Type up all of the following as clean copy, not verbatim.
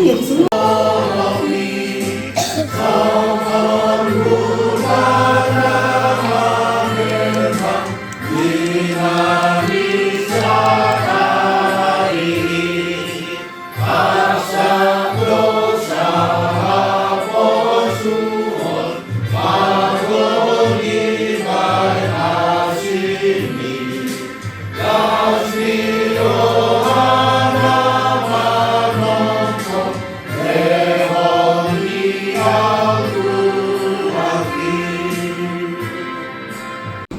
ya di sini.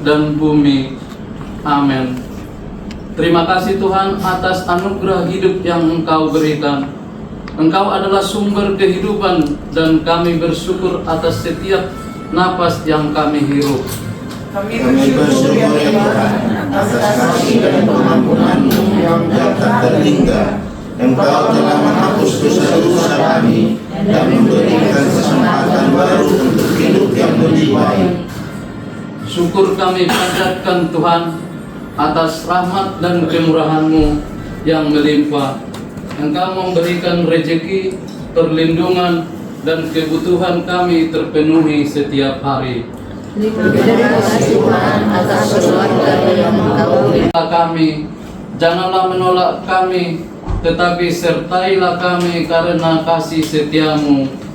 Dan bumi. Amin. Terima kasih Tuhan atas anugerah hidup yang Engkau berikan. Engkau adalah sumber kehidupan dan kami bersyukur atas setiap napas yang kami hirup. Kami bersyukur ya Tuhan atas kasih dan pengampunan-Mu yang tak terhingga. Engkau telah menghapus dosa-dosa kami dan memberikan kesempatan baru untuk hidup yang lebih baik. Syukur kami panjatkan Tuhan atas rahmat dan kemurahan-Mu yang melimpah. Engkau memberikan rezeki, perlindungan, dan kebutuhan kami terpenuhi setiap hari. Terima kasih Tuhan atas keluarga yang Engkau beri. Kami, janganlah menolak kami, tetapi sertailah kami karena kasih setia-Mu.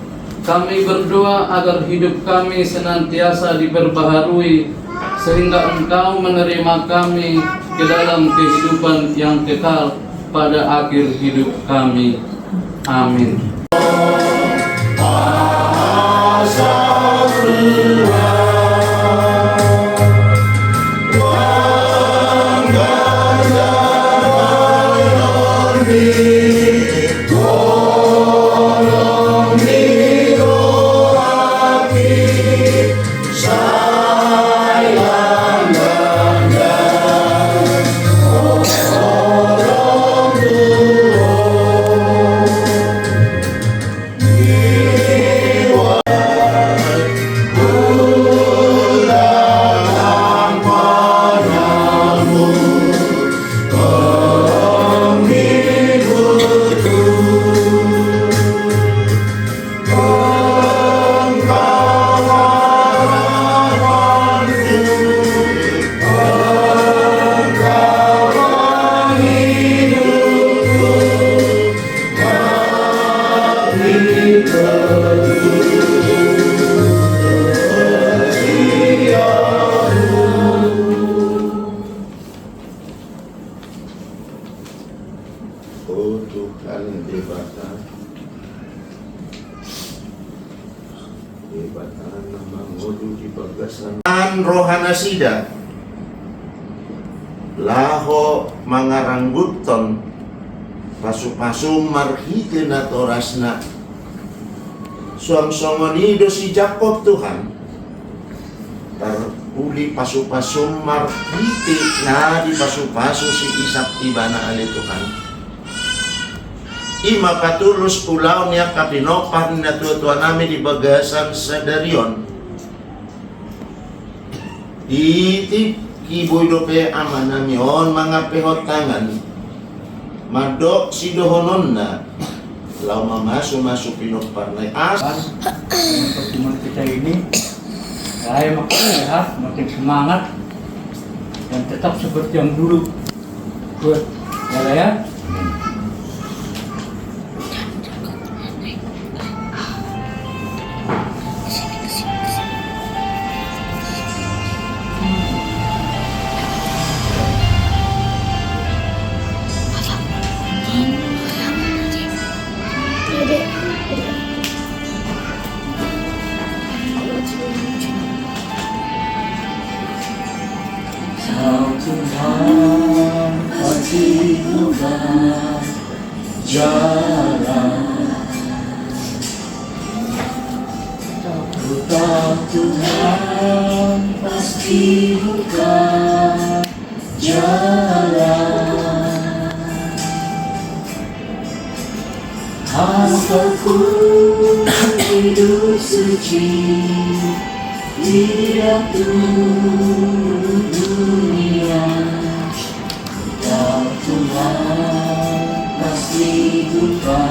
Kami berdoa agar hidup kami senantiasa diperbaharui, sehingga Engkau menerima kami ke dalam kehidupan yang kekal pada akhir hidup kami. Amin. Oh Tuhan hebatlah, hebatlah nama ngodu di bagasan rohana sida laho mangarangguton pasu-pasu marhike na torasna suang-suangonido si Jacob Tuhan taruli pasu-pasu marhike na di pasu-pasu si Isak tibana ali Tuhan ima patulus ulaw niya kapinopan na tuwa namin di bagasan sa Darion itip kiboy dope ama namyon mga pehotangan madok si dohonon na law mamaso-maso pinoparnay pertemuan kita ini saya makin sehat, makin semangat dan tetap seperti yang dulu ya. Tuhan pasti buka jalan, Tuhan pasti buka jalan. Hataku hidup suci tidak dunia. Kau Tuhan pasti buka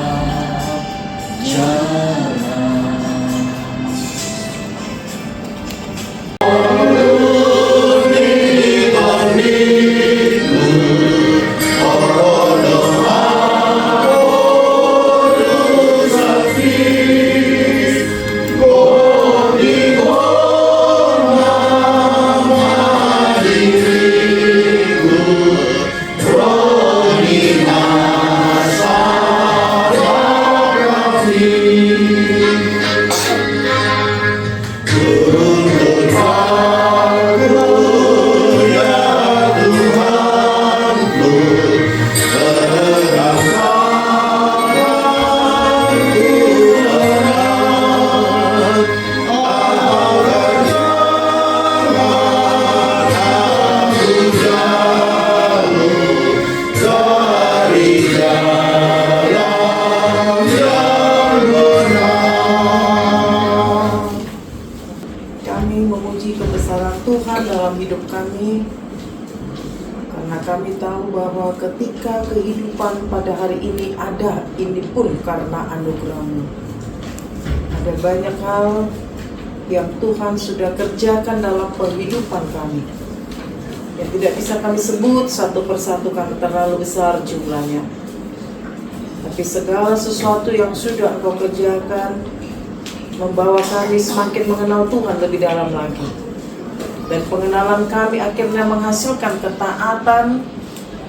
Kami memuji kebesaran Tuhan dalam hidup kami, karena kami tahu bahwa ketika kehidupan pada hari ini ada, ini pun karena anugerah-Mu. Ada banyak hal yang Tuhan sudah kerjakan dalam kehidupan kami, yang tidak bisa kami sebut satu persatu karena terlalu besar jumlahnya. Tapi segala sesuatu yang sudah Engkau kerjakan membawa kami semakin mengenal Tuhan lebih dalam lagi. Dan pengenalan kami akhirnya menghasilkan ketaatan,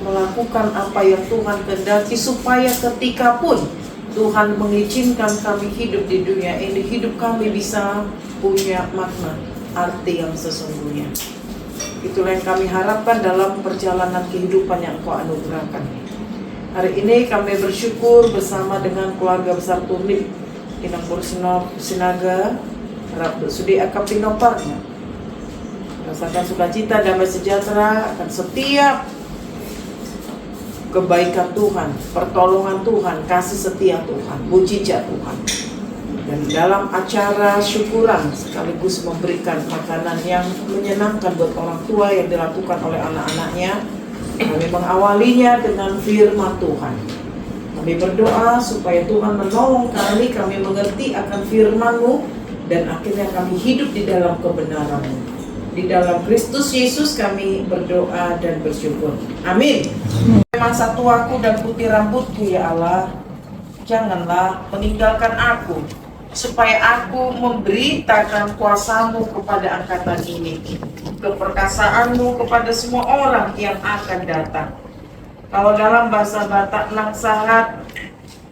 melakukan apa yang Tuhan kehendaki, supaya ketika pun Tuhan mengizinkan kami hidup di dunia ini, hidup kami bisa punya makna, arti yang sesungguhnya. Itulah yang kami harapkan dalam perjalanan kehidupan yang Engkau anugerahkan. Hari ini kami bersyukur bersama dengan keluarga besar Tumit Inang Sinaga, Rabu Sudi Akapinoparnya. Rasakan sukacita, damai sejahtera akan setiap kebaikan Tuhan, pertolongan Tuhan, kasih setia Tuhan, mujizat Tuhan. Dan dalam acara syukuran sekaligus memberikan makanan yang menyenangkan buat orang tua yang dilakukan oleh anak-anaknya, kami mengawalinya dengan firman Tuhan. Kami berdoa supaya Tuhan menolong kami mengerti akan firman-Mu, dan akhirnya kami hidup di dalam kebenaran-Mu. Di dalam Kristus Yesus kami berdoa dan bersyukur. Amin. Masa tuaku dan putih rambutku, ya Allah, janganlah meninggalkan aku, supaya aku memberitakan kuasa-Mu kepada angkatan ini, keperkasaan-Mu kepada semua orang yang akan datang. Kalau dalam bahasa Batak nang sahat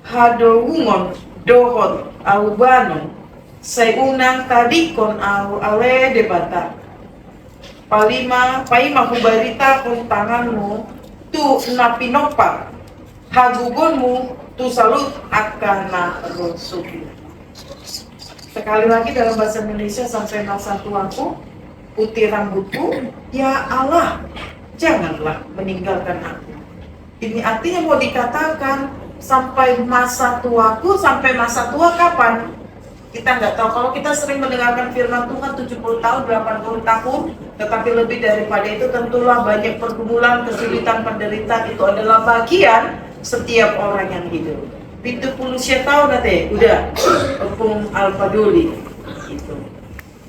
hadowungon dohot au banon, saya unang tadi kon au ale de Batak. Paima kubarita kung tanganmu tu napinopak, hagugonmu tu salut akan na rosuki. Sekali lagi dalam bahasa Indonesia, sampai masa tuaku, putih rambutku, ya Allah, janganlah meninggalkan aku. Ini artinya mau dikatakan sampai masa tuaku, sampai masa tua kapan? Kita nggak tahu. Kalau kita sering mendengarkan firman Tuhan 70 tahun, 80 tahun, tetapi lebih daripada itu tentulah banyak pergumulan, kesulitan, penderitaan, itu adalah bagian setiap orang yang hidup. 70 tahun nanti udah Opung Alpaduli gitu.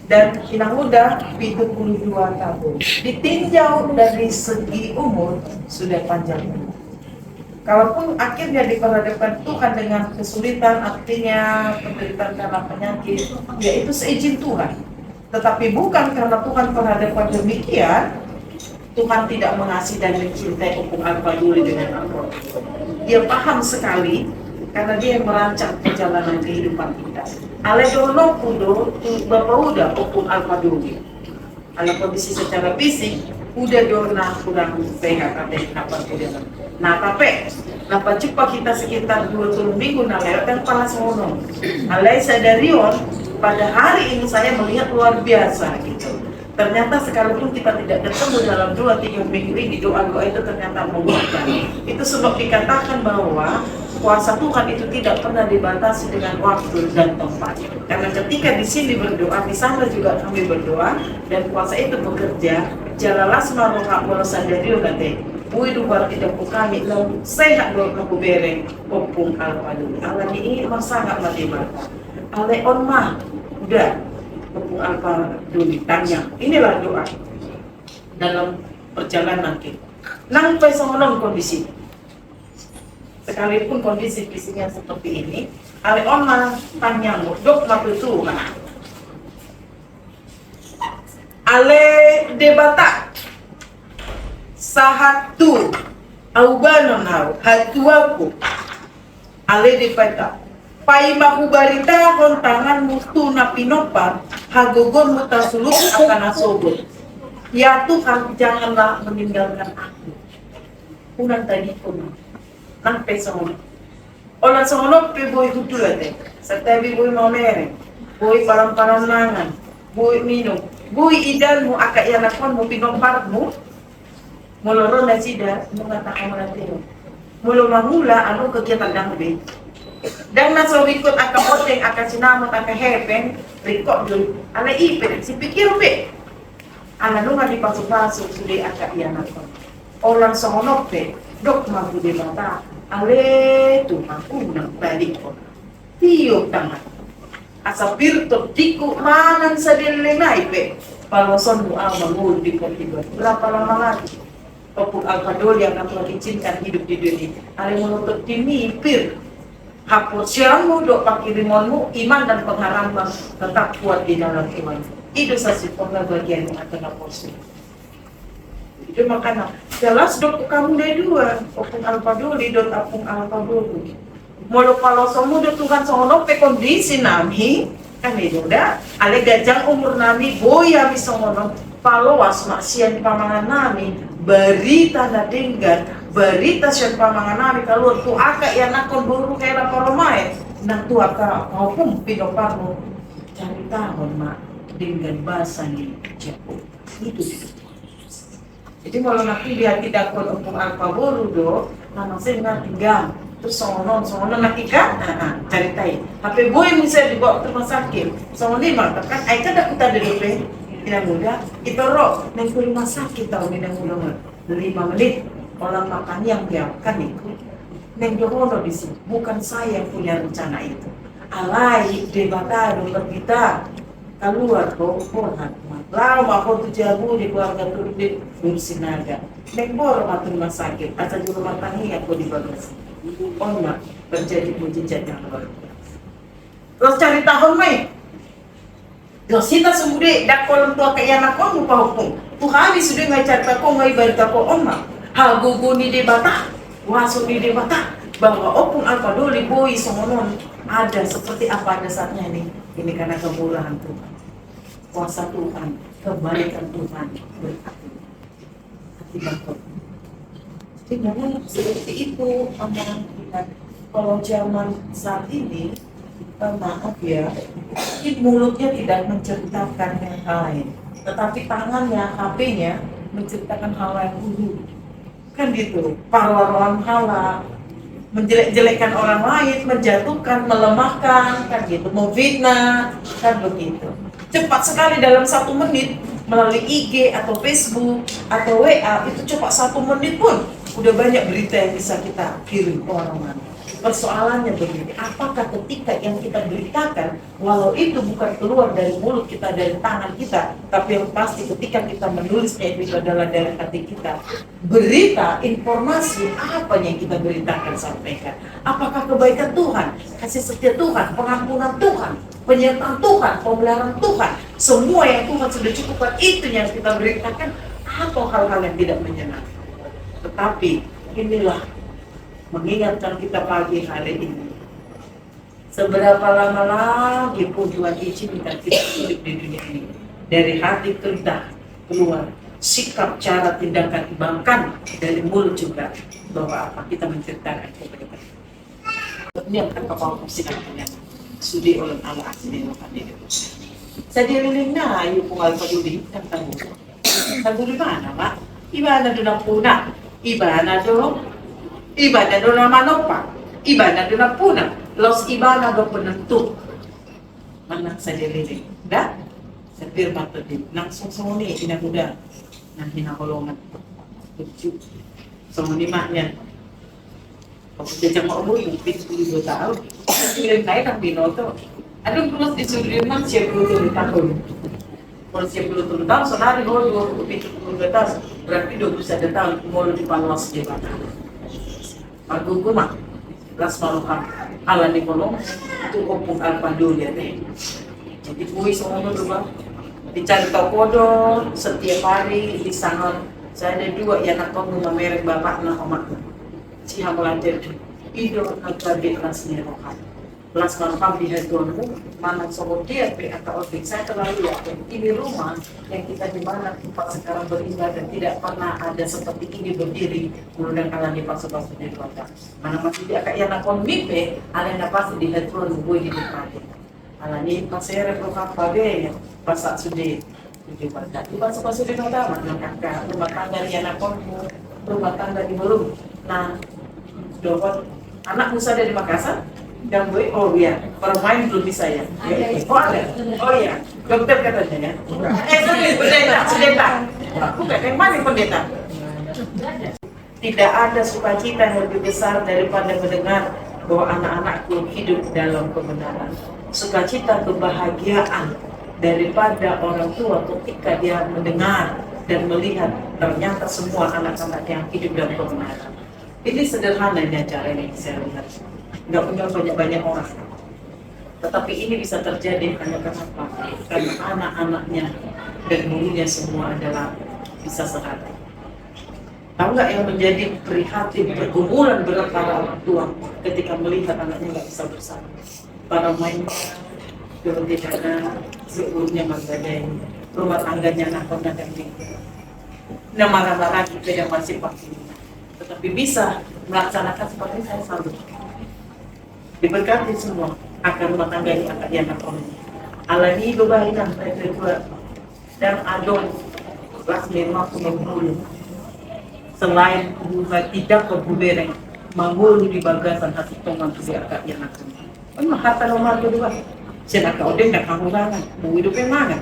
Dan Inang muda 72 tahun. Ditinjau dari segi umur sudah panjang. Kalaupun akhirnya diperhadapkan Tuhan dengan kesulitan, artinya penderitaan karena penyakit, yaitu seizin Tuhan. Tetapi bukan karena Tuhan perhadapkan demikian, Tuhan tidak mengasihi dan mencintai Opung Alpaduli dengan apa. Dia paham sekali, karena dia yang merancang perjalanan kehidupan kita. Aledono kudo bapak udah Opung Alpaduli. Kalau kondisi secara fisik udah dona kurang sehat, ada kenapa tidak. Nah tapi napa cepat kita sekitar 2 minggu nah lewat dan panas mono. Alai sadarion pada hari ini saya melihat luar biasa gitu. Ternyata sekalipun kita tidak ketemu dalam 2-3 minggu ini, doa-doa itu ternyata membuahkan. Itu sebab dikatakan bahwa kuasa Tuhan itu tidak pernah dibatasi dengan waktu dan tempat. Karena ketika di sini berdoa, di sana juga kami berdoa, dan kuasa itu bekerja. Jalalah semaroha morosandario nanti. bui dubar tidak ko kami lalu sehat do na ko bereng opung alpadu ala ni masangat matibata ale on ma udah opung alpadu ditanya inilah doa dalam perjalanan kita nang pesonon kondisi sekalipun kondisi fisiknya seperti ini ale on ma tanya mo dok ma Tuhan ale debata sahatu aubanon hau hatuaku ale debata pai makubarita kontangan mutu na pinopa hagogon muta sulut akan asobot ya Tuhan janganlah meninggalkan aku unan tadi pun nang pesono olah sono pe boy hutulate serta boy mamere boy param-param nangan boy minum boy idanmu akak yanakon mo pinomparmu moloro na sida mengatakan melatih mulu mamula anu kegiatan dangbe dan naso ikut akan poteng akan sinamot akan hepen rekod dulu ala ipe si pikir pe ala nunga dipasuk-pasuk sudah akak yanakon orang sono pe dok mampu debata ale tu mampu nang balik ko tiyo tangan asa pirto diku manan sa dilenay pe paloson mo ang mangul di kontigo berapa lama lagi Opung Alpadol yang Tuhan izinkan hidup di dunia ale menuntut dimipir hapus siamu dok pakirimonmu iman dan pengharapan tetap kuat di dalam iman itu sasi pengbagian yang akan porsi itu makanya jelas dok kamu dari dua Opung Alpadol dot Opung Alpadol mulu palosomu dok Tuhan sono pe kondisi nami kan itu dah ale gajang umur nami boya misono paloas maksian pamangan nami berita na denggan berita sian pamangan nami kalau tu akak yang nakon buru kaya paromai nang tu akak maupun pinoparmu cari tahun mak dengan bahasa ni jago itu jadi kalau nanti dia tidak kon opung alpa buru do nama saya nggak tinggal terus sonon nanti kan cari tahu tapi boy misalnya dibawa ke rumah sakit sonon lima kan aika dah kita dulu tidak mudah itu roh neng ke rumah sakit tahu tidak mudah 5 menit orang makan yang biarkan itu neng johono di sini bukan saya yang punya rencana itu alai debata dokter kita keluar kok lalu aku tuh jabu di keluarga tuh di Sinaga neng bor rumah sakit asal di rumah tangga aku di bagus mak terjadi mujizat yang luar biasa terus cari tahun mai Dosita sumudi dak kolom tua kaya nakon lupa hukum. Tuhani sudah ngajar tako ngai barita ko oma. Hagugu ni debata, wasu ni debata bahwa opung alpadoli boy somonon ada seperti apa dasarnya ini. Ini karena kemurahan Tuhan, kuasa Tuhan, kebaikan Tuhan berarti hati bakot. Jadi memang seperti itu omongan kita. Kalau zaman saat ini maaf ya, mulutnya tidak menceritakan yang lain, tetapi tangannya, HP-nya menceritakan hal yang buruk, kan gitu. Paruan hala, menjelek-jelekkan orang lain, menjatuhkan, melemahkan, kan gitu. Memfitnah, kan begitu. Cepat sekali dalam 1 menit melalui IG atau Facebook atau WA itu cepat 1 menit pun udah banyak berita yang bisa kita kirim ke orang-orang. Persoalannya begini, apakah ketika yang kita beritakan, walau itu bukan keluar dari mulut kita, dari tangan kita, tapi yang pasti ketika kita menulisnya itu adalah dari hati kita. Berita, informasi, apa yang kita beritakan, sampaikan. Apakah kebaikan Tuhan, kasih setia Tuhan, pengampunan Tuhan, penyertaan Tuhan, pemeliharaan Tuhan, semua yang Tuhan sudah cukupkan, itu yang kita beritakan, atau hal-hal yang tidak menyenangkan. Tetapi inilah mengingatkan kita pagi hari ini, seberapa lama lagi pun Tuhan izinkan kita hidup di dunia ini, dari hati kita keluar sikap, cara, tindakan, bahkan dari mulut juga, bahwa apa kita menceritakan kepada kita. Ini akan kapal persidangannya sudi oleh Allah asli makan ini. Saya dililingnya ayu pungal peduli dan tanggung mana Pak? Ibadah dalam punah, ibadah do manopa, ibadah do puna, los ibadah do penentu. Mana saja liling, dah? Sepirma tadi, nang song ni inaguda, nang hinakolongan, tujuh. sama nimanya. Kalau dia mau umur itu 72 tahun, yang lain kan binoto. Ada plus disuruh memang 70 tahun. Kalau 70 tahun, senari mau 72 tahun, berarti 21 tahun umur di panas jabatan. Aku mah las malukan ala ni kolong itu opung alpado ya nih. Jadi kuis semua berubah. Dicari kodo setiap hari di sangat. Saya ada 2 yang nak rumah merek bapak nak omak. Si hamulatir itu nagkabi kelasnya rokan. Kelas malukan di hatuanmu mana sobat dia atau objek saya terlalu yakin ini rumah yang kita di mana tempat sekarang beribadah tidak pernah ada seperti ini berdiri kemudian kalian di pasu-pasu di kota mana masih dia kayak anak konmipe ada pasti di hatuan gue di depan ala ni pasere pro kapabe pasak sudah di baca di pasu-pasu di kota mana kakak rumah tangga di anak konmu rumah tangga di belum nah doang anak musa dari Makassar. Dan gue, oh iya, orang main belum bisa ya? Oh ada? Oh iya, dokter katanya ya? Pendeta. Bukan, yang mana pendeta? Tidak ada sukacita yang lebih besar daripada mendengar bahwa anak-anakku hidup dalam kebenaran. Sukacita kebahagiaan daripada orang tua ketika dia mendengar dan melihat ternyata semua anak-anak yang hidup dalam kebenaran. Ini sederhana ini acara ini saya lihat. Nggak punya banyak orang, tetapi ini bisa terjadi hanya kenapa? Karena anak-anaknya dan gurunya semua adalah bisa sehati. Tahu nggak yang menjadi prihatin pergumulan berat para orang tua ketika melihat anaknya nggak bisa bersama? Para main turun di dana, sebelumnya menggadai rumah tangganya nakon dan yang marah-marah juga yang masih pakai, tetapi bisa melaksanakan seperti saya salut. Diberkati semua akan rumah tangga ini akan dianak alani bebahinan mereka dan adon kelas 50 selain bunga tidak kebubereng mangulu di bagasan hati tongan tu dia akan dianak memang harta nomor kedua saya nak odeng nak kangurangan mau hidup yang mana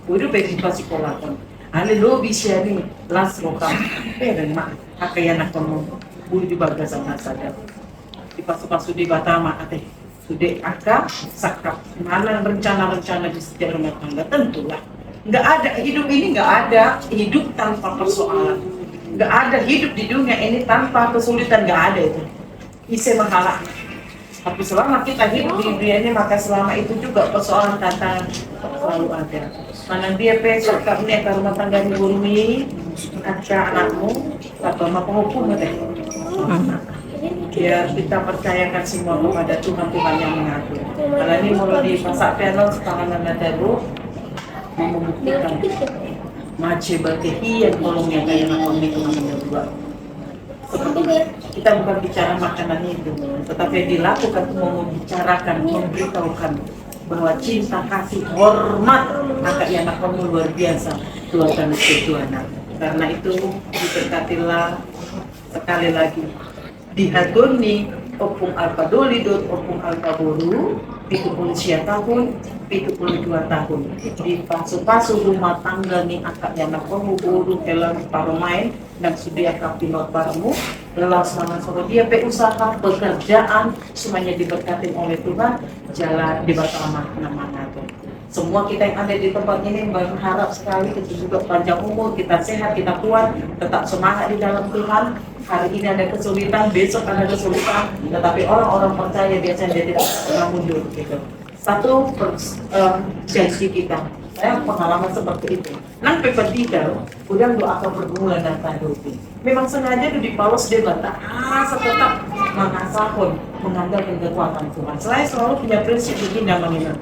mau hidup yang di sekolah kan ale lobi sharing las lokal dan mak akan dianak kamu bulu di bagasan saja di pasu-pasu di Batama ate sudah akak sakap mana rencana-rencana di setiap rumah tangga tentulah nggak ada hidup ini nggak ada hidup tanpa persoalan nggak ada hidup di dunia ini tanpa kesulitan nggak ada itu isi mahalah tapi selama kita hidup di dunia ini maka selama itu juga persoalan tantangan selalu ada mana dia besok kamu nih ke rumah tangga di bumi ada anakmu atau mau penghukum deh biar kita percayakan semua kepada Tuhan yang mengatur. Kalau ini mulai di pasak penol sekarang terus mau membuktikan mace berkehian tolongnya kayak nakon itu namanya dua. Kita bukan bicara makanan itu, tetapi dilakukan mau membicarakan, memberitahukan bahwa cinta, kasih, hormat akan yang nakon luar biasa Tuhan Tuhan. Karena itu diberkatilah sekali lagi. Dihatuni opung alpadolidot opung alpaburu 70 tahun 72 tahun di pasu-pasu rumah tangga ni akak yang nak buru dalam parumain dan sudah kapinot paramu lelas mana sore dia berusaha pekerjaan semuanya diberkati oleh Tuhan jalan di Batama nama-nama itu semua kita yang ada di tempat ini berharap sekali kita juga panjang umur kita sehat kita kuat tetap semangat di dalam Tuhan. Hari ini ada kesulitan, besok ada kesulitan, tetapi orang-orang percaya biasanya dia tidak pernah mundur gitu. Satu janji kita, saya pengalaman seperti itu. Nang pepetiga, udah doa akan pergumulan dan tadupi. Memang sengaja itu di Paulus dia bantah, tetap mengasahkan, mengandalkan kekuatan Tuhan. Saya selalu punya prinsip begini namanya.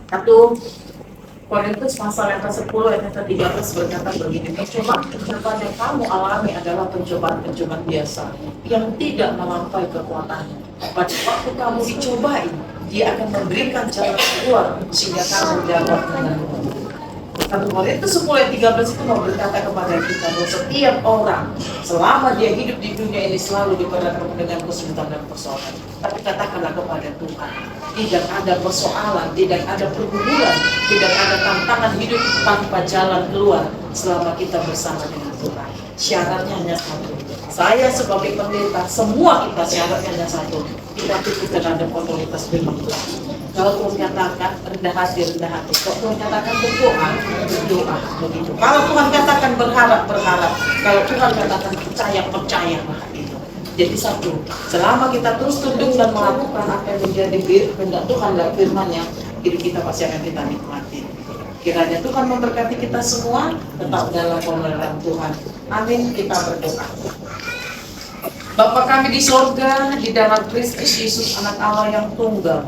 Satu Korintus pasal yang ke-10 ayat ke-13 berkata begini, pencobaan kepada kamu alami adalah pencobaan-pencobaan biasa yang tidak melampaui kekuatanmu. Pada waktu kamu dicobai, dia akan memberikan jalan keluar sehingga kamu dapat menanggung. 1 Korintus 10 ayat 13 itu mau berkata kepada kita bahwa setiap orang selama dia hidup di dunia ini selalu diperhadapkan dengan kesulitan dan persoalan. Tapi katakanlah kepada Tuhan, tidak ada persoalan, tidak ada pergumulan, tidak ada tantangan hidup tanpa jalan keluar selama kita bersama dengan Tuhan. syaratnya hanya satu. Saya sebagai pendeta, semua kita syaratnya hanya satu. Kita tunduk terhadap otoritas firman Tuhan. Kalau Tuhan katakan rendah hati, rendah hati. Kalau Tuhan katakan berdoa, berdoa, begitu. Kalau Tuhan katakan berharap, berharap. Kalau Tuhan katakan percaya, percaya. Itu. Jadi satu, selama kita terus tunduk dan melakukan apa yang menjadi kehendak Tuhan dan firman-Nya, hidup kita pasti akan kita nikmati. Kiranya Tuhan memberkati kita semua, tetap dalam pemeliharaan Tuhan. Amin. Kita berdoa. Bapa kami di sorga, di dalam Kristus Yesus anak Allah yang tunggal,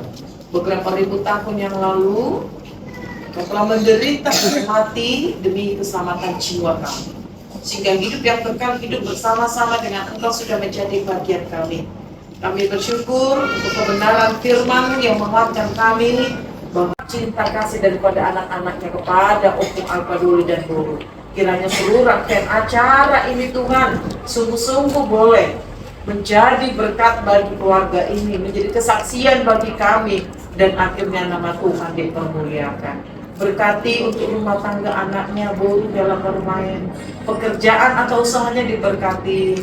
beberapa ribu tahun yang lalu, Kau telah menderita dan mati demi keselamatan jiwa kami. Sehingga hidup yang kekal, hidup bersama-sama dengan Engkau sudah menjadi bagian kami. Kami bersyukur untuk kebenaran firman yang menguatkan kami bahwa cinta kasih daripada anak-anaknya kepada Opung Alpha Duli dan Guru. Kiranya seluruh rangkaian acara ini Tuhan sungguh-sungguh boleh menjadi berkat bagi keluarga ini, menjadi kesaksian bagi kami, dan akhirnya nama Tuhan dipermuliakan. Berkati untuk rumah tangga anaknya, Boru dalam bermain, pekerjaan atau usahanya diberkati,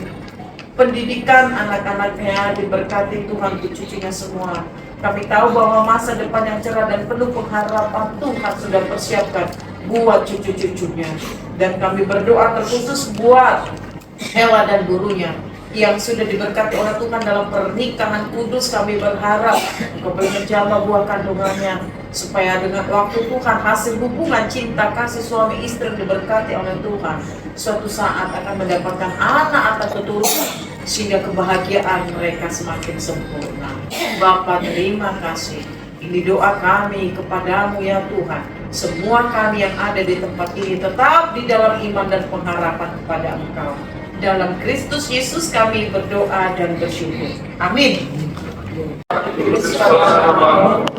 pendidikan anak-anaknya diberkati Tuhan, untuk cucunya semua. Kami tahu bahwa masa depan yang cerah dan penuh pengharapan Tuhan sudah persiapkan buat cucu-cucunya. Dan kami berdoa terkhusus buat Hela dan gurunya yang sudah diberkati oleh Tuhan dalam pernikahan kudus. Kami berharap Engkau menjamah buah kandungannya, supaya dengan waktu Tuhan hasil hubungan cinta kasih suami istri diberkati oleh Tuhan, suatu saat akan mendapatkan anak atau keturunan, sehingga kebahagiaan mereka semakin sempurna. Bapa, terima kasih. Ini doa kami kepadamu ya Tuhan. Semua kami yang ada di tempat ini tetap di dalam iman dan pengharapan kepada Engkau. Dalam Kristus Yesus kami berdoa dan bersyukur. Amin.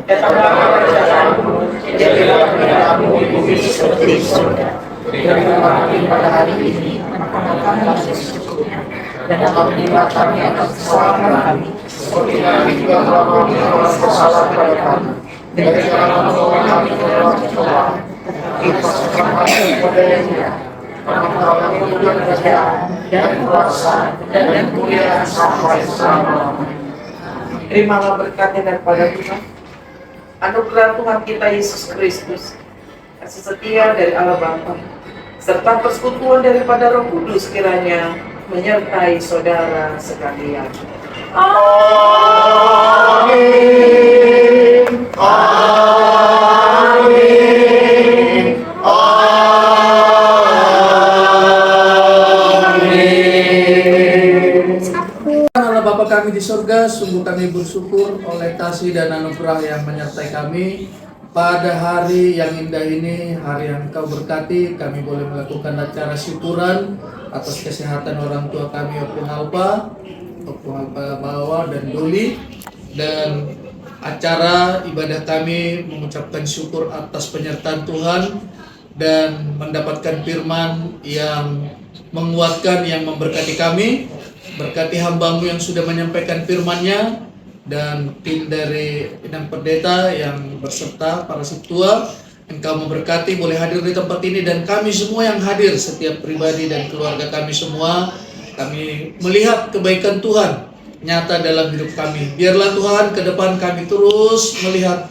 Datanglah kerajaanmu, jadilah kehendakmu di bumi seperti di surga. Berikanlah kami pada hari ini makanan kami yang secukupnya, dan ampunilah kami atas kesalahan kami, seperti kami juga mengampuni orang bersalah kepada kami. Dan janganlah membawa kami ke dalam pencobaan, tetapi masukkan kami kepada yang jahat. Karena Engkau yang mempunyai kerajaan dan kuasa dan kemuliaan sampai selama-lamanya. Terimalah berkatnya daripada Tuhan, anugerah Tuhan kita Yesus Kristus, kasih setia dari Allah Bapa, serta persekutuan daripada Roh Kudus kiranya menyertai saudara sekalian. Amin. Amin. Allah Bapa kami di surga, sungguh kami bersyukur oleh kasih dan anugerah yang menyertai kami pada hari yang indah ini, hari yang Engkau berkati. Kami boleh melakukan acara syukuran atas kesehatan orang tua kami, Opung Alpha Bawa dan Duli, dan acara ibadah kami mengucapkan syukur atas penyertaan Tuhan dan mendapatkan firman yang menguatkan, yang memberkati kami. Berkati hamba-Mu yang sudah menyampaikan firman-Nya, dan tim dari Bidang Pendeta yang berserta para siptua. Engkau memberkati boleh hadir di tempat ini, dan kami semua yang hadir, setiap pribadi dan keluarga kami semua. Kami melihat kebaikan Tuhan nyata dalam hidup kami. Biarlah Tuhan ke depan kami terus melihat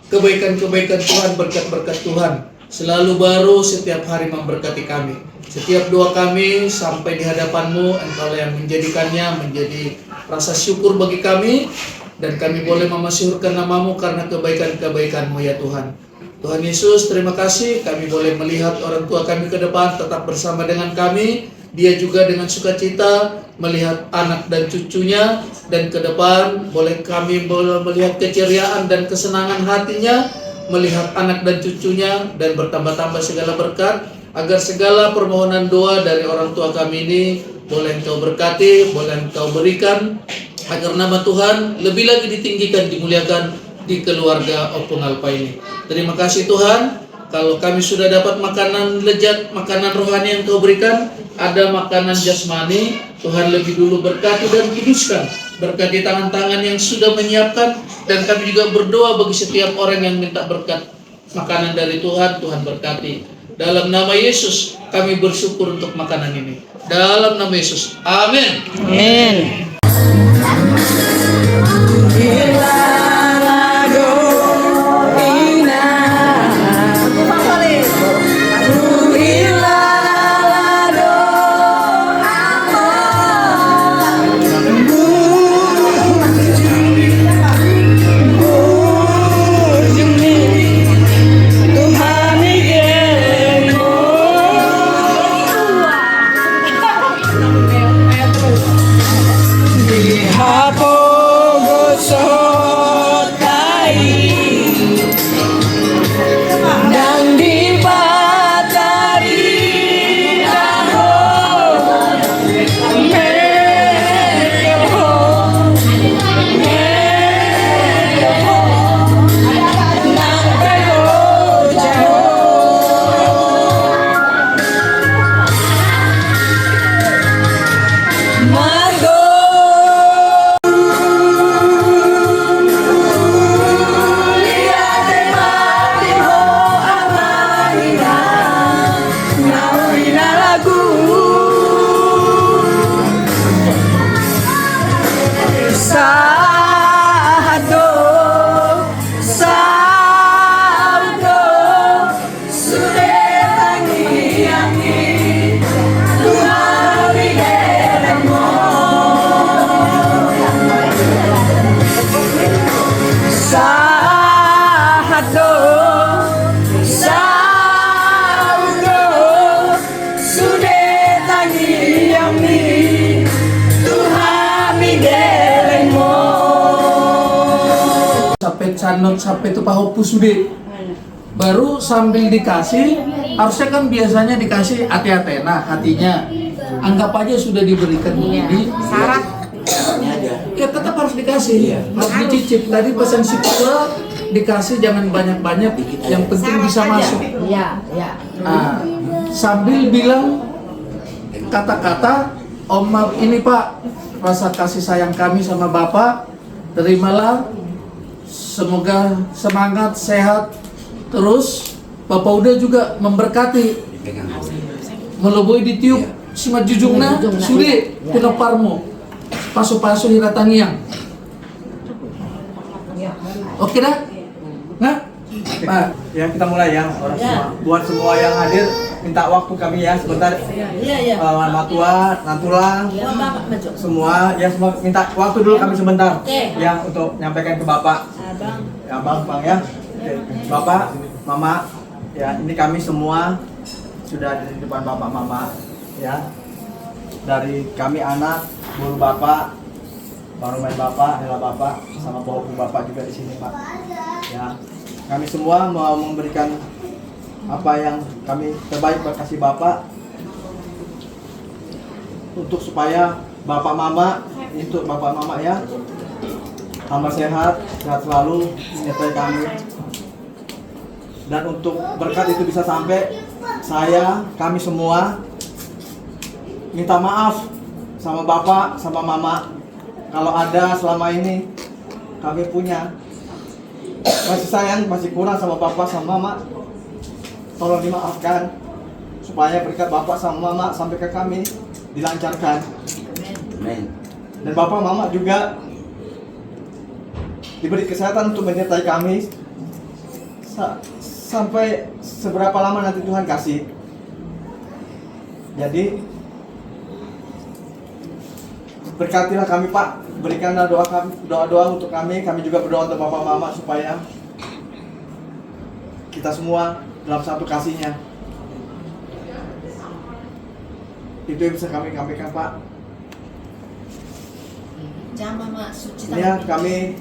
kebaikan-kebaikan Tuhan, berkat-berkat Tuhan selalu baru setiap hari memberkati kami. Setiap doa kami sampai di hadapan-Mu, Engkau yang menjadikannya menjadi rasa syukur bagi kami, dan kami boleh memasyhurkan nama-Mu karena kebaikan-kebaikan-Mu ya Tuhan. Tuhan Yesus, terima kasih kami boleh melihat orang tua kami ke depan tetap bersama dengan kami. Dia juga dengan sukacita melihat anak dan cucunya, dan ke depan boleh kami boleh melihat keceriaan dan kesenangan hatinya melihat anak dan cucunya, dan bertambah-tambah segala berkat, agar segala permohonan doa dari orang tua kami ini boleh Engkau berkati, boleh Engkau berikan, agar nama Tuhan lebih lagi ditinggikan, dimuliakan di keluarga Opung Alpha ini. Terima kasih Tuhan, kalau kami sudah dapat makanan lezat, makanan rohani yang Kau berikan, ada makanan jasmani, Tuhan lebih dulu berkati dan kuduskan. Berkati tangan-tangan yang sudah menyiapkan, dan kami juga berdoa bagi setiap orang yang minta berkat makanan dari Tuhan, Tuhan berkati. Dalam nama Yesus kami bersyukur untuk makanan ini. Dalam nama Yesus. Amin. Amin. Sampai canot sampai itu pahopu sude. Baru sambil dikasih, harusnya kan biasanya dikasih hati-hati. Nah, hatinya anggap aja sudah diberikan begini. Syarat. Ya tetap harus dikasih, harus dicicip. Tadi pesan si Pura dikasih jangan banyak-banyak, yang penting bisa masuk. Iya, iya. Nah, sambil bilang kata-kata, Om ini Pak, rasa kasih sayang kami sama Bapak, terimalah. Semoga semangat, sehat terus. Bapak udah juga memberkati. Meleboi ditiup si majujungna, sudah pinoparmo. Pasu-pasu hiratangiang. Oke dah? Nah? Nah, ya kita mulai ya orang semua. Buat semua yang hadir minta waktu kami ya sebentar. Matua, Nantulang, semua ya semua minta waktu dulu kami sebentar ya untuk nyampaikan ke Bapak. Ya Bang ya. Oke. Bapak, Mama, ya ini kami semua sudah di depan Bapak Mama ya. Dari kami anak, guru Bapak, Parlemen Bapak, Hela Bapak, sama Bapak Bapak juga di sini Pak. Ya, kami semua mau memberikan apa yang kami terbaik buat kasih Bapak untuk supaya Bapak Mama, untuk Bapak Mama ya tambah sehat, sehat selalu menyertai kami. Dan untuk berkat itu bisa sampai kami semua minta maaf sama Bapak, sama Mama kalau ada selama ini kami punya masih sayang, masih kurang sama Bapak sama Mama, tolong dimaafkan supaya berkat Bapak sama Mama sampai ke kami dilancarkan. Amin. Dan Bapak Mama juga diberi kesehatan untuk menyertai kami sampai seberapa lama nanti Tuhan kasih. Jadi berkatilah kami Pak, berikanlah doa untuk kami juga berdoa untuk Bapak Mama supaya kita semua dalam satu kasihnya. Itu yang bisa kami sampaikan Pak. Ya kami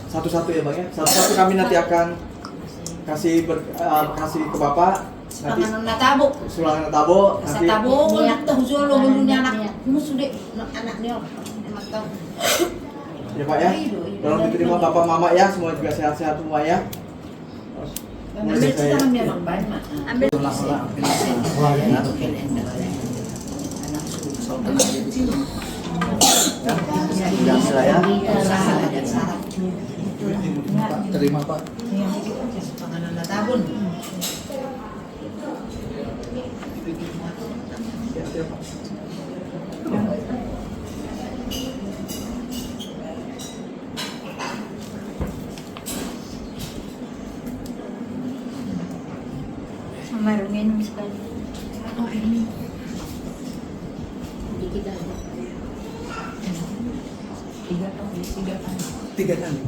satu-satu ya Bang ya, satu-satu kami nanti akan kasih ke Bapak. Nanti sulangan tabo nanti ya Pak ya, tolong diterima Bapak Mama ya, semua juga sehat-sehat semua ya. Terima Pak. Baru minum sekali. Oh ini. Dikit aja. 3 kali. 3 kali.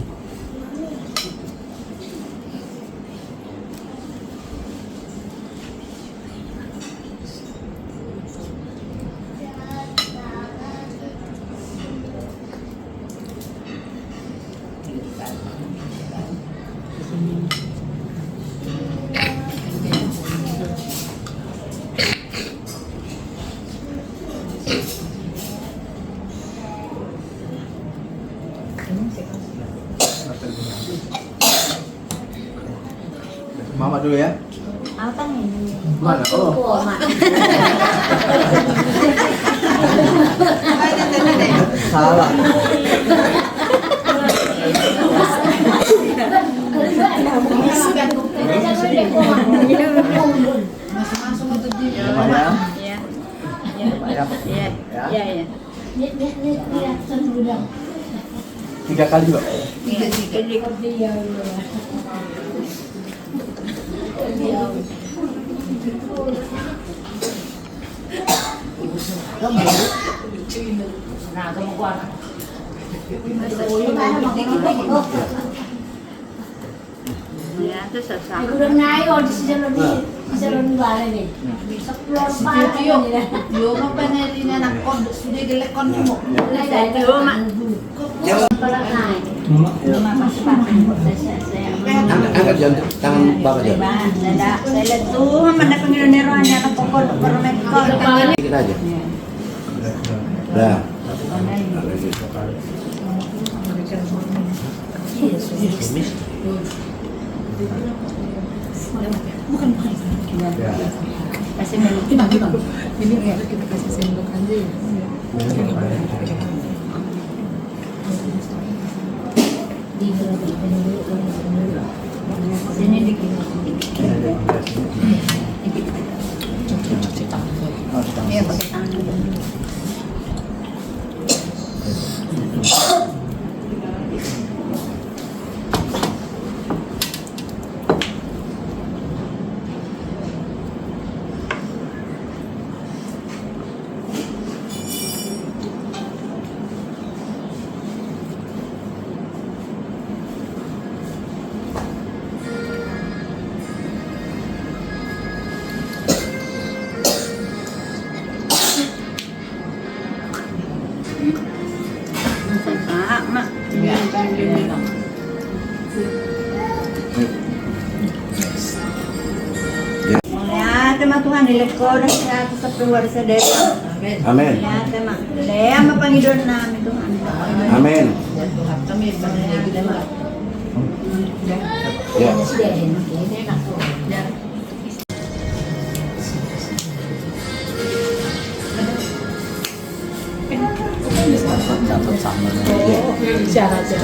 Mama dulu ya. Apa nih? Mana? Oh. Salah. Iya. Iya. 3 kali juga. Ya, terus sasa. Aku udah naik di salon balik nih. Explore parah ya. Yo mo panelin na nakon, sudah gelek kon mo. Yo mak. Pala naik. Angkat jangan tangan bapak jangan. Saya tuh mana pengiran-irannya ke pokok permen kol. Dikit aja. Dah. Kasih minum. Ini ya kita kasih sendok aja ya. Sini dikit. Iya pakai tangan. Mak. Ya, tema Tuhan dilekor sa keluar sa desa. Amin. Ya, tema. Lea mapangidon namin Tuhan. Amin. Ya. Catat sama. Cara aja.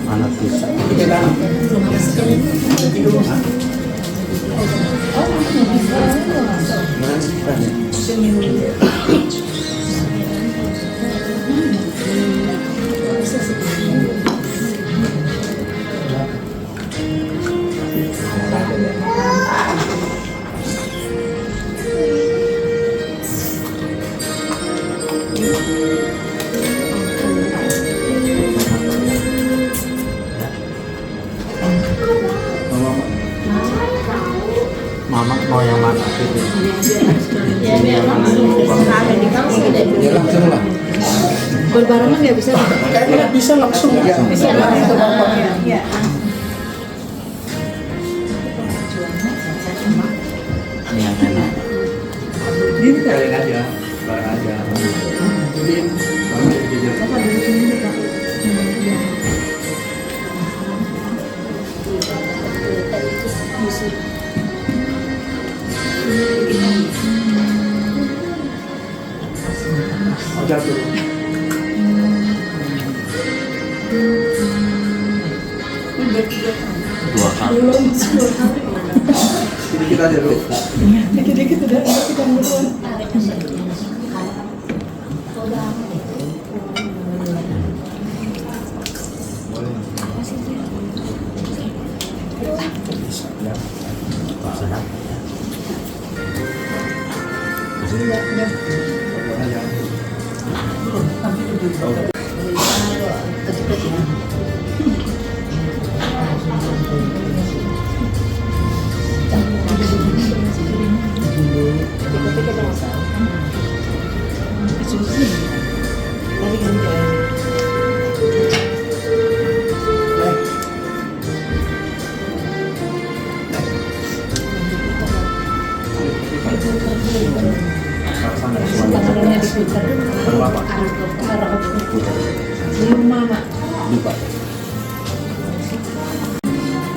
Anak bisa. Mama mau yang mana? Ya langsung lah. Berbarengan nggak bisa? Kayaknya bisa langsung. Bisa langsung. Iya. Ini yang enak. Kalian aja, bareng aja. Musik. jatuh. Dua kali. Sedikit aja dulu.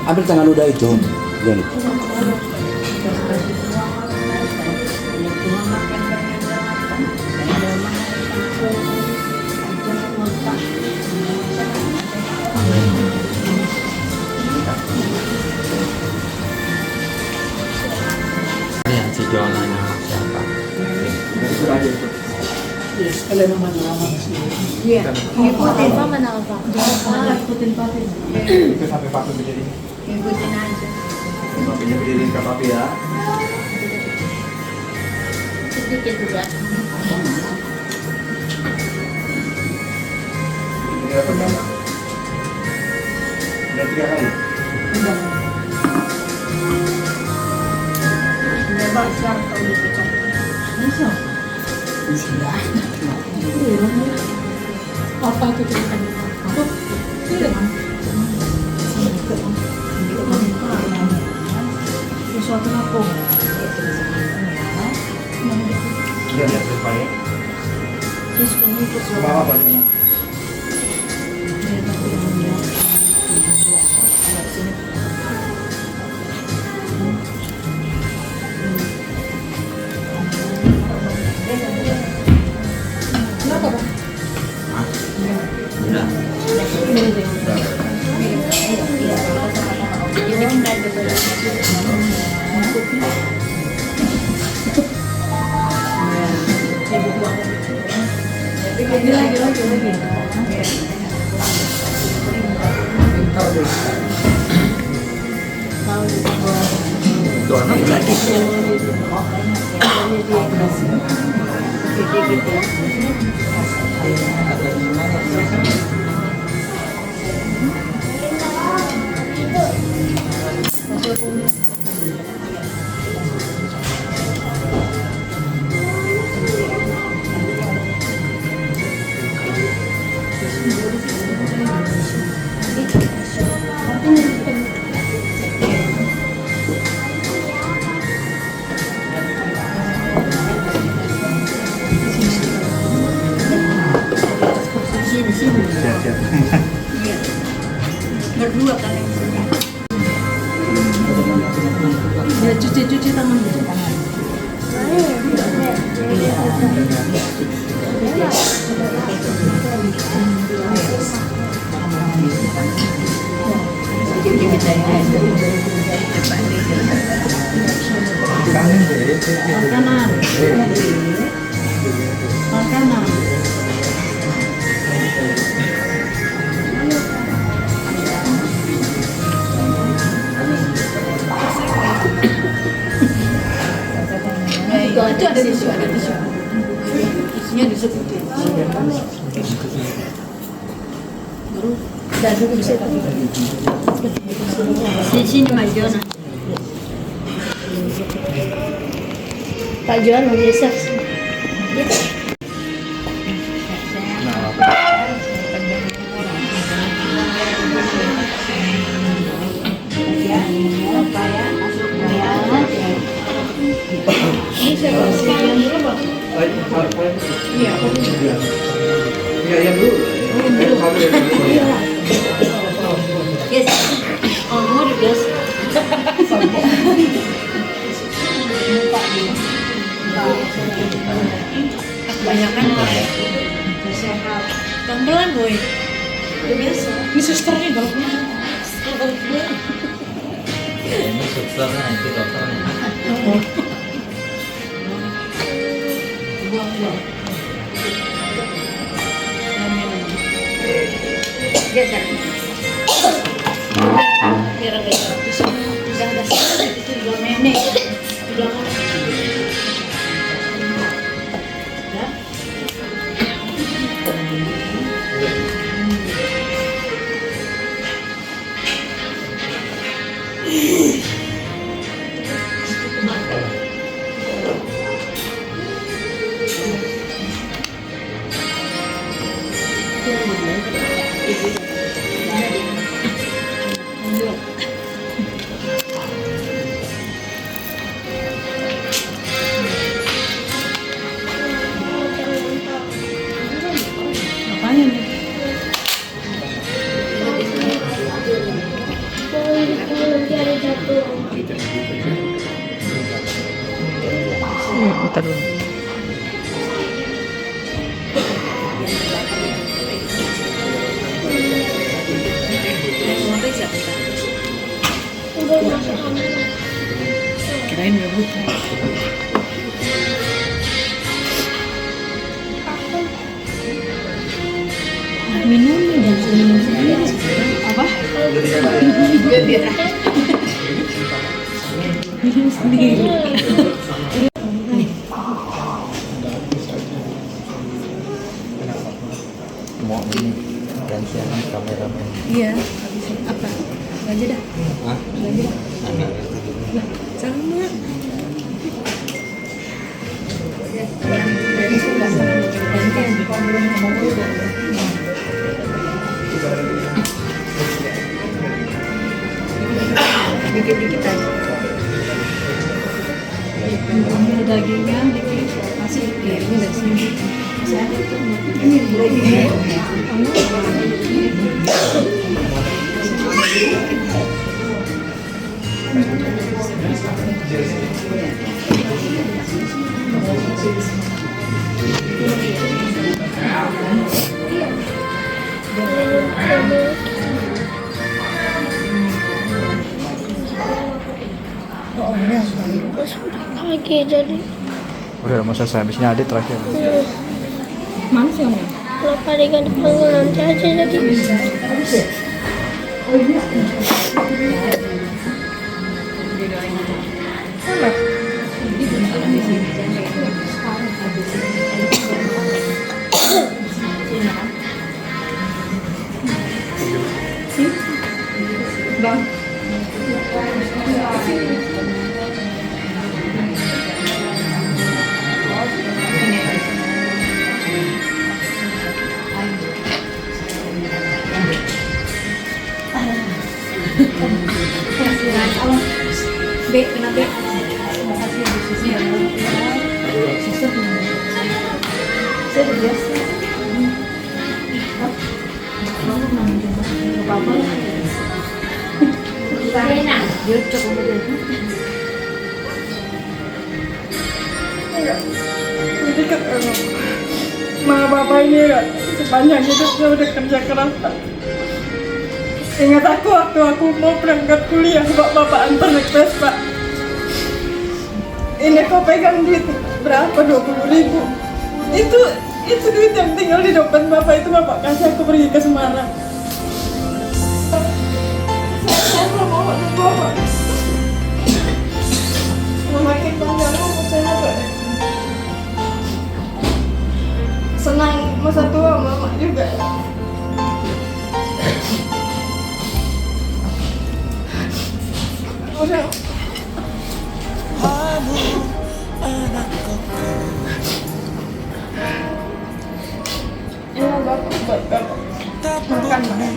Ambil tangan ludah itu, Joni. Yang si jualannya siapa? Itu aja itu. Sekalian nama nama sih. Iya. Ikutin apa apa? Ikutin papi. Itu sampai papi berdiri. Ikutin aja. Papinya berdiri ke papi ya. Sedikit juga. Ini apa pertama? Udah 3 kali. Coba sekarang kalau dipecah. Bisa. Apa itu kita? Sesuatu apa? Udah lihat depannya. Terus ini sesuatu. Apa ini? Itu anak Berdua kan yang punya. Ya cuci tangan dulu. Makanan. Makanan. Itu ada tisu, ada tisu. Tisunya disebutin. Baru dan dulu bisa pakai. Di sini Pak Jona. Pak Jona mau research. Iya dulu. Yes. Oh, mau dibias. Banyak Sehat. Pelan-pelan boy. Udah biasa. Ini susternya dong. Ini susternya itu dokternya. Buang-buang. Geser. Biar agak bisa. Udah ada itu juga nenek. Udah kirain udah buka. Minum sendiri. Apa? Minum sendiri. Mau ini gantian kameramen. Iya, habisin apa? Belanja dah. Hah? Belanja dah. Lah, sama. Dari sebelah sana. Dikit-dikit aja. Ini dagingnya dikit masih ini dari sini. Ini dagingnya. Lagi jadi Udah mau selesai habisnya Adit terakhir. Mana sih omnya? kenapa diganti panggil nanti aja jadi Bang. B, kenapa B? Terima kasih Bu Susi ya. Suster saya udah biasa. Gak apa-apa lah. Dia coba dia. Jadi kan ma bapak ini ya, sepanjang hidupnya udah kerja keras Pak. Ingat aku waktu aku mau berangkat kuliah, bapak antar naik Vespa. Ini kau pegang duit berapa? 20.000. Itu duit yang tinggal di dompet bapak, itu bapak kasih aku pergi ke Semarang. Saya belum mau nunggu bapak. Semakin panjang umur saya Pak. Senang masa tua mama juga. Udah. Ya bapak buat bapak makan Pak.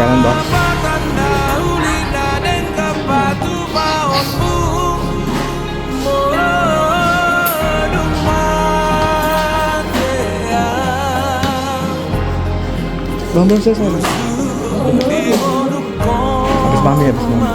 Kanan bang. Bang belum selesai. Habis mami habis mami.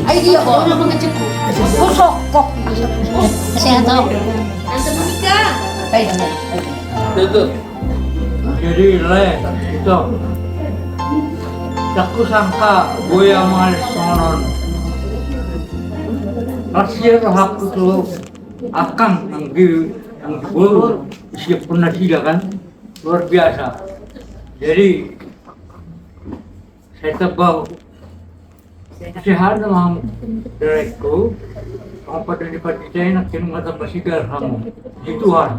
Ay dia orang mengecek. Kosok kok. Sehat tau. Tutup. Jadi le itu. Aku sangka gue yang malis sonon. Rasanya aku tuh akan yang diburu siap pernah tidak kan luar biasa. Jadi saya tebal sehat dalam diriku. Kamu pada dipatikai nak kena mata basigar kamu di Tuhan.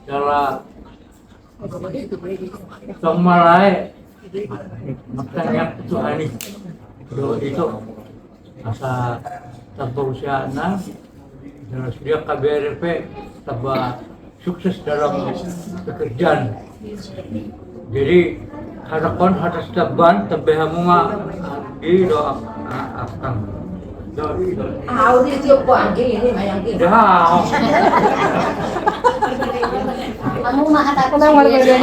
Dalam Tong malai Makanya Tuhan ini itu asa tanpa usia dan sudah KBRP tambah sukses dalam pekerjaan. Jadi harapan harus taban tambah mah di doa akan. Audi tiup ko angki ini mayang ki. Dah. Kamu mah kata Kunang berbeda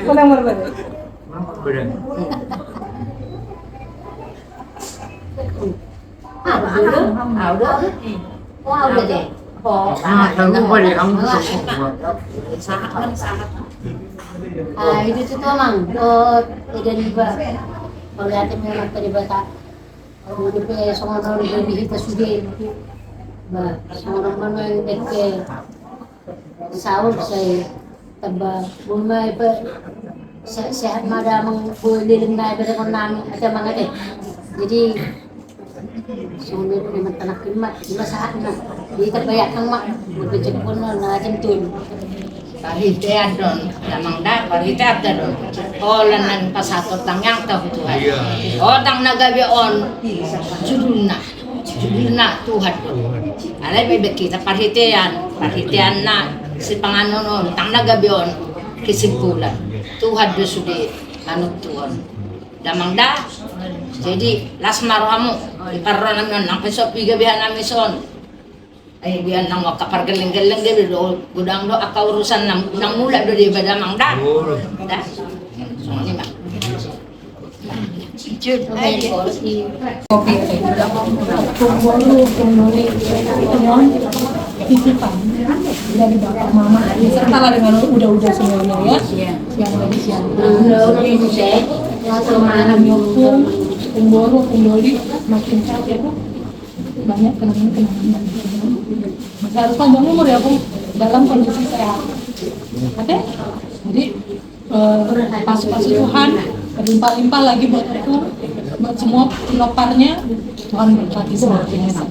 Kunang berbeda. Beda. udah. Wah, udah deh. Oh, Lupa deh kamu. itu tuh mang, dari ba, kalau lihat memang dari bata, udah pe semua orang lebih kita sudah, bah, semua orang yang dekat, sahur saya, tambah rumah apa, sehat mada boleh lengah berkonan ada mangat jadi semua memang tanah kimat, cuma saat nak, dia terbayar kang mak, berjumpa pun na jentun. Paritean don, lamang da paritean don. Olan nan pasatot lang yang tahu Tuhan. Odang nagabion, judulna Tuhan. Alay bebek kita paritean na si panganonon tang nagabion kesimpulan. Tuhan do sudi manut Tuhan. Lamang da, jadi lasmar kamu iparro namin ang pesop igabihan namin son. Ay biyan nang makapargaling-galing din do gudang do akaw urusan nang mula do di badamang da. Da. So ni ma. Jud ay kopi. Dari bapak mama serta dengan udah semuanya ya yang lagi siang yang nyokong kumboro kumboli makin capek bu banyak kenangan harus panjang umur ya bu dalam kondisi sehat oke jadi pas Tuhan berlimpah-limpah lagi buat aku buat semua penoparnya Tuhan berkati senantiasa.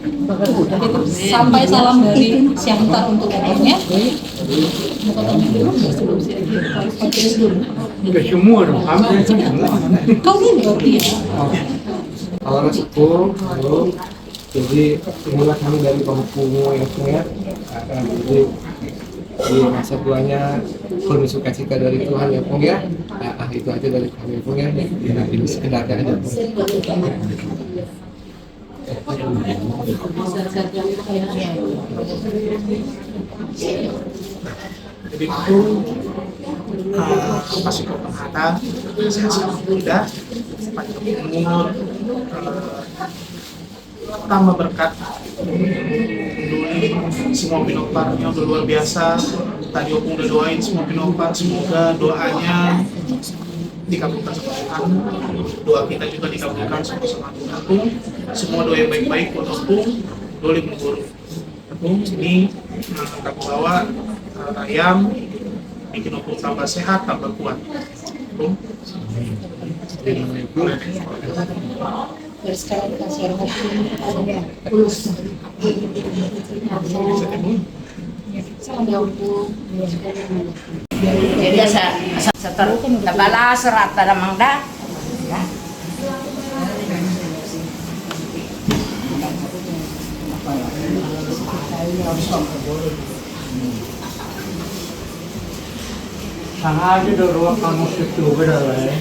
Sampai salam dari Siantar untuk ekornya. Semua dong, hampir semua. Kau ini berarti ya? Awalnya sepuh, lalu jadi inilah kami dari Pamupungu yang punya. Jadi di masa tuanya penuh sukacita dari Tuhan ya Pung ya. Nah, itu aja dari kami Pung ya. Ini sekedarnya aja Pung. Jadi itu masih kau penghata, sehat muda, panjang umur, tambah berkat, semua pinoparnya udah luar biasa. Tadi Opung udah doain semua pinopar, semoga doanya dikabulkan sama Tuhan. Doa kita juga dikabulkan sama Tuhan. Semua doa yang baik-baik buat Opung, boleh mengguru. Opung ini kita bawa ayam, bikin Opung tambah sehat, tambah kuat. Opung. Sekarang kasih hormat ulus. Jadi setelah tabala serat pada mangda. Sangat aja ruang kamu situ berada.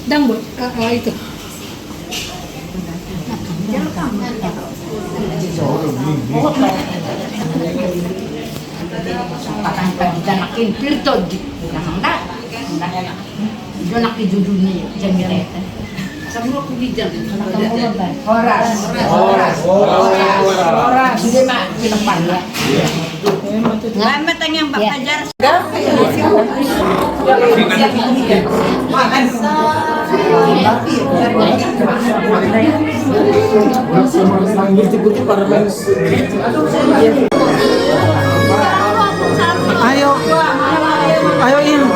Dangdut, itu. Patang kita makin piltod, namang dah. Ito nakijudul niyo, jamiret. Semua kubijan. Oras. Sudah mak pilepan ya. Ngamet yang bakajar. Ayo ini.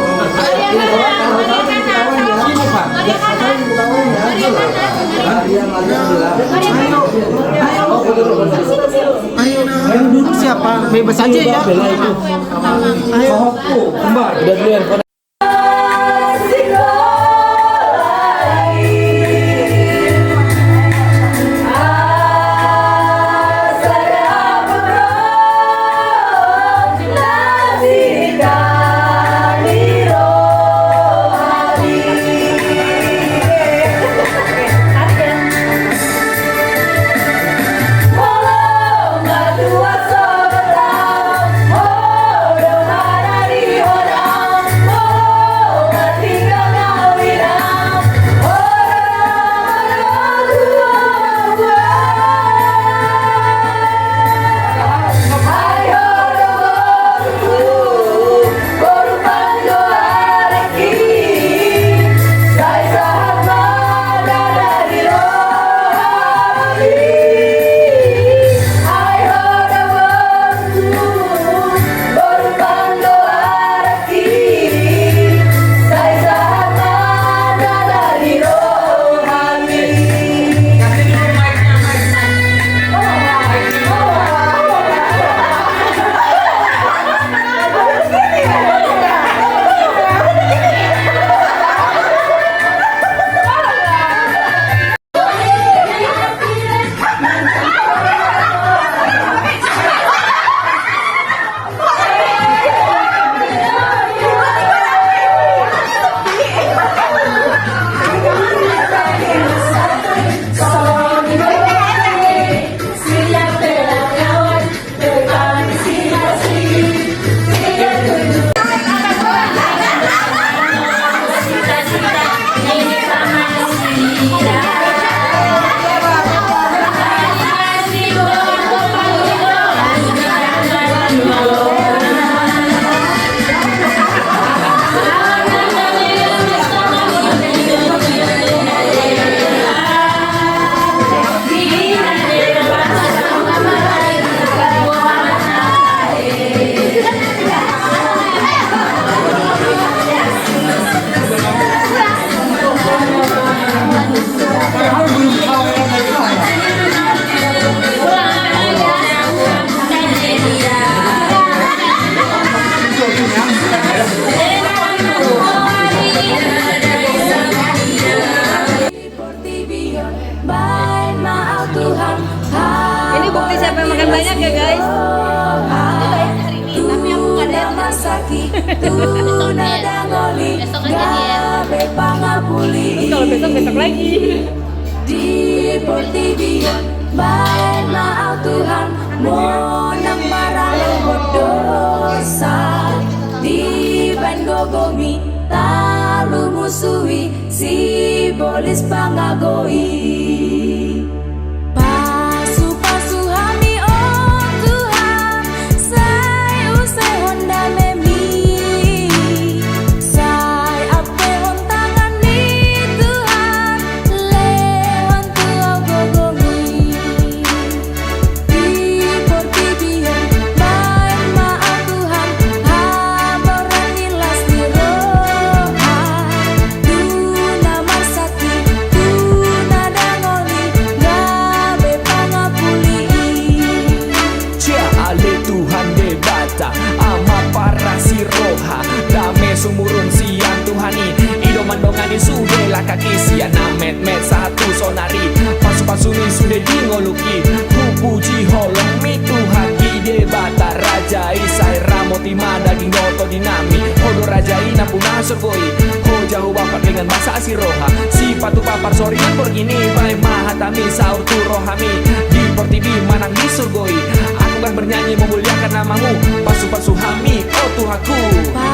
Ayo bebas aja ya. Ayo. Kembar. Udah dulu ya. Ini bukti siapa yang makan banyak ya guys. Tapi aku nggak ada. Besok aja dia. Kalau besok lagi. Di Portibio, baik maaf Tuhan, monang marah berdosa. Di Bangogomi, talu musuhi si polis pangagoi. Sumurun siang Tuhani Ido mandongani sude lah kaki sian namet met satu sonari Pasu-pasu ni sude dingoluki Pupuji holong mi Tuhan Ide bata raja isai ramoti daging goto dinami Hodo raja ina punah surgoi Ho jauh bapak dengan masa asiroha Si patu papar sorian borgini Baik mahatami saur tu rohami Di portibi manang di surgoi Aku kan bernyanyi memuliakan namamu Pasu-pasu hami oh Tuhanku